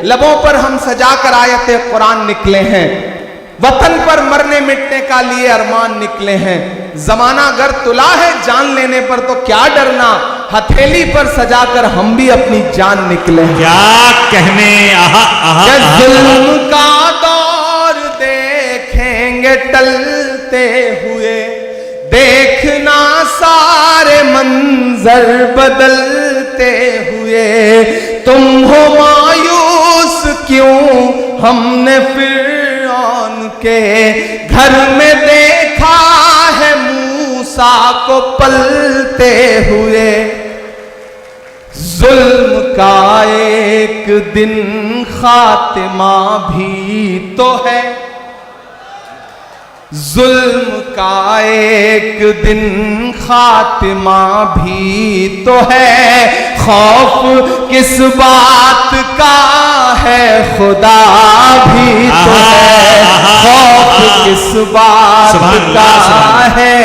लबों पर हम सजा कर आयते कुरान निकले हैं, वतन पर मरने मिटने का लिए अरमान निकले हैं। जमाना अगर तुला है जान लेने पर तो क्या डरना, हथेली पर सजाकर हम भी अपनी जान निकले हैं। क्या कहने, आहा आहा, जुल्म का दौर देखेंगे टलते हुए, देखना सारे मंजर बदलते हुए। तुम हो मायूस क्यों, हमने फिरौन के घर में देखा है मूसा को पलते हुए। जुल्म का एक दिन खातिमा भी तो है, जुल्म का एक दिन खातिमा भी तो है। खौफ किस बात का है, खुदा भी तो है। खौफ किस बात का है,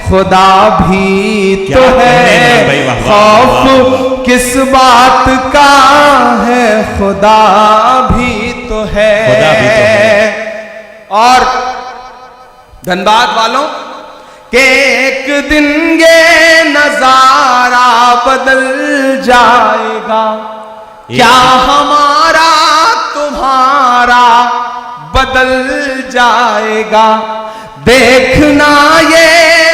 खुदा भी तो है। खौफ किस बात का है, खुदा भी तो है। और धनबाद वालों के एक दिन ये नजारा बदल जाएगा, क्या हमारा तुम्हारा बदल जाएगा। देखना ये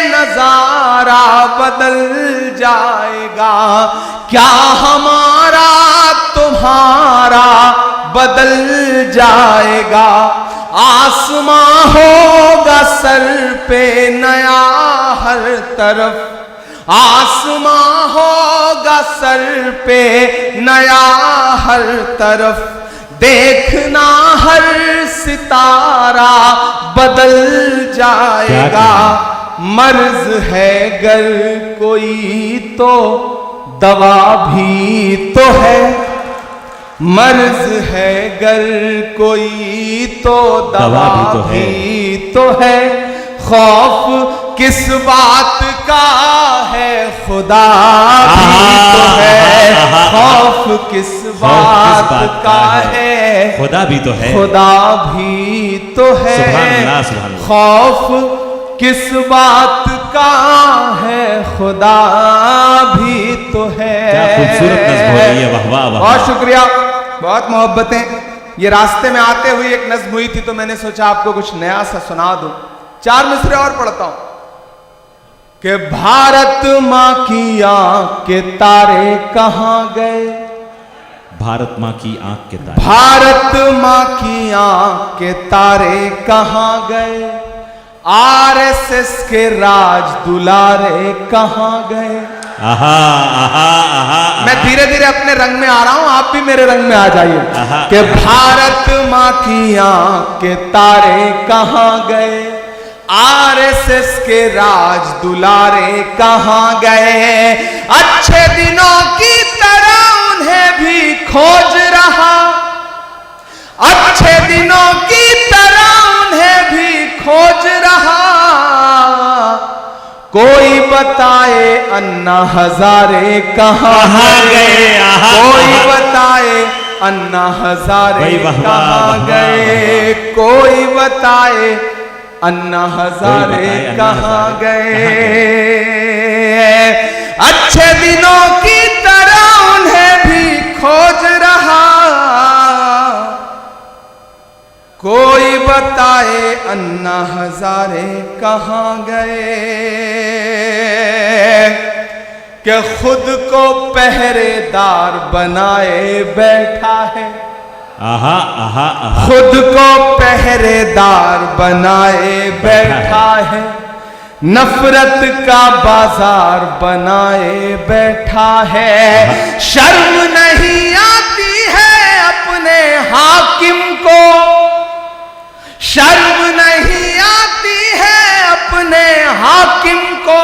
नजारा बदल जाएगा, क्या हमारा तुम्हारा बदल जाएगा। आसमां होगा सर पे नया हर तरफ, आसमां होगा सर पे नया हर तरफ। देखना हर सितारा बदल जाएगा। मर्ज है गर कोई तो दवा भी तो है, मर्ज है गर कोई तो दवा भी तो है। खौफ किस बात का है, खुदा भी तो है। खौफ किस बात का है, खुदा भी तो है। खुदा भी तो है। खौफ किस बात का है, खुदा भी तो है। क्या खूबसूरत नज़्म हो रही है, वाह वाह वाह। बहुत शुक्रिया, बहुत मोहब्बतें। ये रास्ते में आते हुए एक नज़्म हुई थी तो मैंने सोचा आपको कुछ नया सा सुना दूं। 4 मिसरे और पढ़ता हूं कि भारत माँ की आंख के तारे कहां गए, भारत माँ की आंख के तारे, भारत माँ की आंख के तारे कहां गए। आरएसएस के राज दुलारे कहां गए। आहा आहा आहा। मैं धीरे धीरे अपने रंग में आ रहा हूं, आप भी मेरे रंग में आ जाइए। कि भारत माँ की आंख के तारे कहां गए, आरएसएस के राज दुलारे कहां गए। अच्छे दिनों की तरह उन्हें भी खोज रहा, अच्छे दिनों की तरह उन्हें भी खोज रहा। कोई बताए अन्ना हजारे कहां गए, कोई बताए अन्ना हजारे कहां गए। कोई बताए अन्ना हजारे कहां गए। अच्छे दिनों की तरह उन्हें भी खोज रहा। कोई बताए अन्ना हजारे कहां गए। कि खुद को पहरेदार बनाए बैठा है, आहा आहा आहा। खुद को पहरेदार बनाए बैठा है। नफरत का बाजार बनाए बैठा है। शर्म नहीं आती है अपने हाकिम को, शर्म नहीं आती है अपने हाकिम को।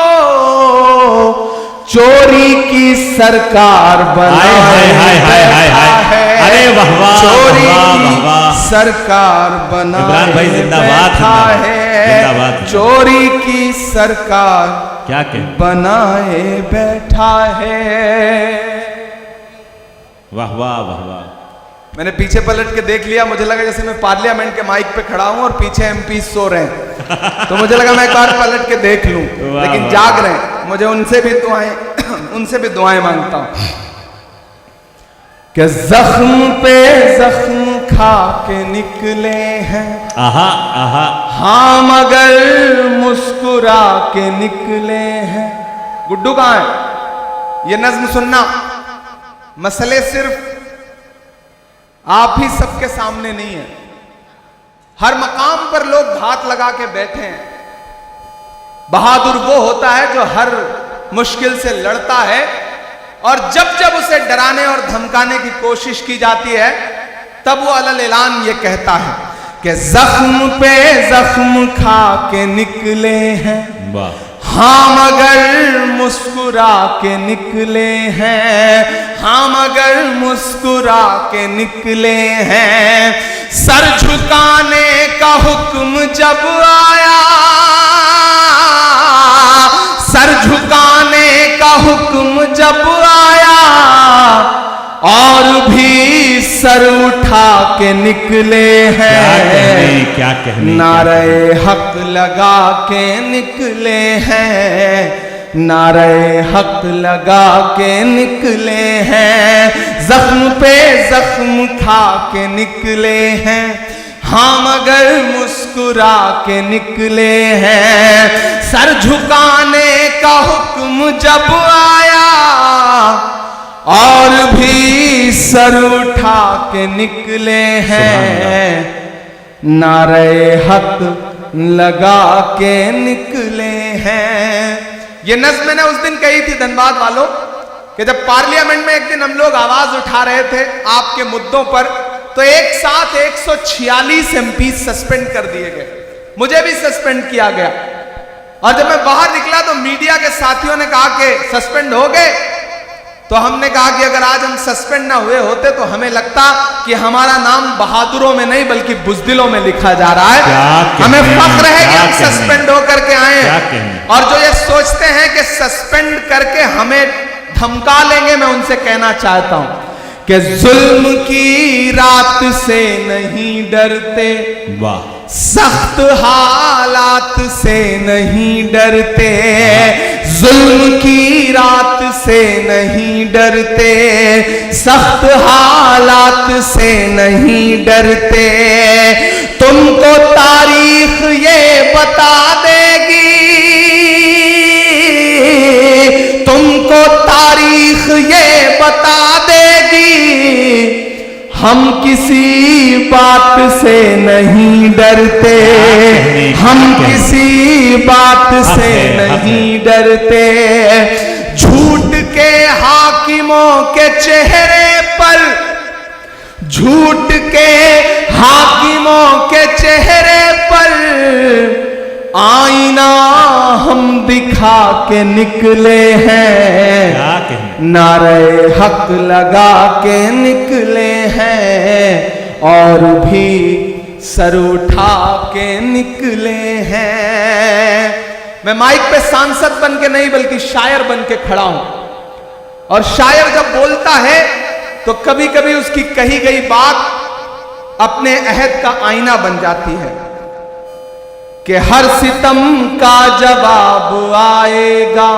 चोरी की सरकार बनाए बैठा है। अरे वाह वाह, चोरी की वाह। सरकार बनाए भाई जिंदाबाद, बैठा है। चोरी की सरकार क्या कह बनाए बैठा है। वाह वाह वाह वाह। मैंने पीछे पलट के देख लिया, मुझे लगा जैसे मैं पार्लियामेंट के माइक पे खड़ा हूं और पीछे एमपी सो रहे हैं, तो मुझे लगा मैं एक बार पलट के देख लूं, लेकिन जाग रहे हैं। मुझे उनसे भी दुआएं मांगता हूं कि जख्म पे जख्म खा के निकले हैं, आहा आहा, हाँ मगर मुस्कुरा के निकले हैं। गुड्डू कहां है? ये नज्म सुनना, मसले सिर्फ आप ही सबके सामने नहीं है, हर मकाम पर लोग घात लगा के बैठे हैं। बहादुर वो होता है जो हर मुश्किल से लड़ता है, और जब जब उसे डराने और धमकाने की कोशिश की जाती है तब वो अलल ऐलान ये कहता है कि जख्म पे जख्म खा के निकले हैं, वाह, हाँ मगर मुस्कुरा के निकले हैं, हाँ मगर मुस्कुरा के निकले हैं। सर झुकाने का हुक्म जब आया, सर झुकाने का हुक्म जब आया, और भी सर उठा के निकले हैं। क्या कहने, नारे हक लगा के निकले हैं, नारे हक लगा के निकले हैं। जख्म पे जख्म खा के निकले हैं, हाँ मगर मुस्कुरा के निकले हैं। सर झुकाने का हुक्म जब आया, और भी सर उठा के निकले हैं। नारे हक लगा के निकले हैं। ये नज़्म मैंने उस दिन कही थी धनबाद वालों, कि जब पार्लियामेंट में एक दिन हम लोग आवाज उठा रहे थे आपके मुद्दों पर, तो एक साथ 146 एमपी सस्पेंड कर दिए गए, मुझे भी सस्पेंड किया गया। और जब मैं बाहर निकला तो मीडिया के साथियों ने कहा कि सस्पेंड हो गए, तो हमने कहा कि अगर आज हम सस्पेंड ना हुए होते तो हमें लगता कि हमारा नाम बहादुरों में नहीं बल्कि बुज़दिलों में लिखा जा रहा है। हमें फख्र है कि हम सस्पेंड होकर के आए हैं। और जो ये सोचते हैं कि सस्पेंड करके हमें धमका लेंगे, मैं उनसे कहना चाहता हूं कि जुल्म की रात से नहीं डरते, वाह, सख्त हालात से नहीं डरते, जुल्म की रात से नहीं डरते, सख्त हालात से नहीं डरते। तुमको तारीख ये बता देगी, तुमको तारीख ये बता देगी, हम किसी बात से नहीं डरते, हम किसी बात से नहीं डरते। झूठ के हाकिमों के चेहरे पर, झूठ के हाकिमों के चेहरे पर आईना हम दिखा के निकले हैं। नारे हक लगा के निकले हैं, और भी सर उठा के निकले हैं। मैं माइक पे सांसद बन के नहीं बल्कि शायर बन के खड़ा हूं, और शायर जब बोलता है तो कभी कभी उसकी कही गई बात अपने अहद का आईना बन जाती है कि हर सितम का जवाब आएगा,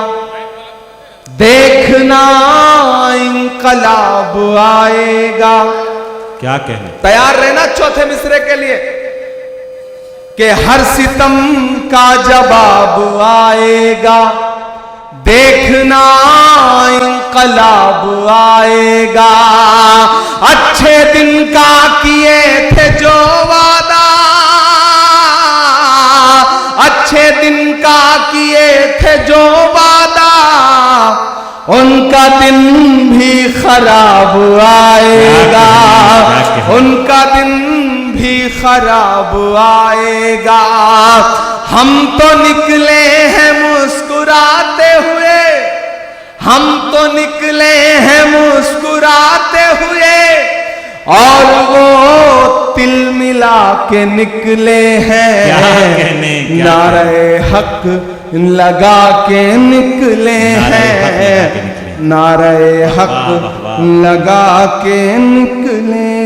देखना इंकलाब आएगा। क्या कहने, तैयार रहना चौथे मिसरे के लिए कि हर सितम का जवाब आएगा, देखना इंकलाब आएगा। अच्छे दिन का किए थे जो वादा, अच्छे दिन का किए थे जो वादा, उनका दिन भी खराब आएगा, उनका दिन भी खराब आएगा। हम तो निकले हैं मुस्कुराते हुए, हम तो निकले हैं मुस्कुराते हुए, और वो तिल मिला के निकले हैं। नारे हक लगा के निकले हैं, नारे हक लगा के निकले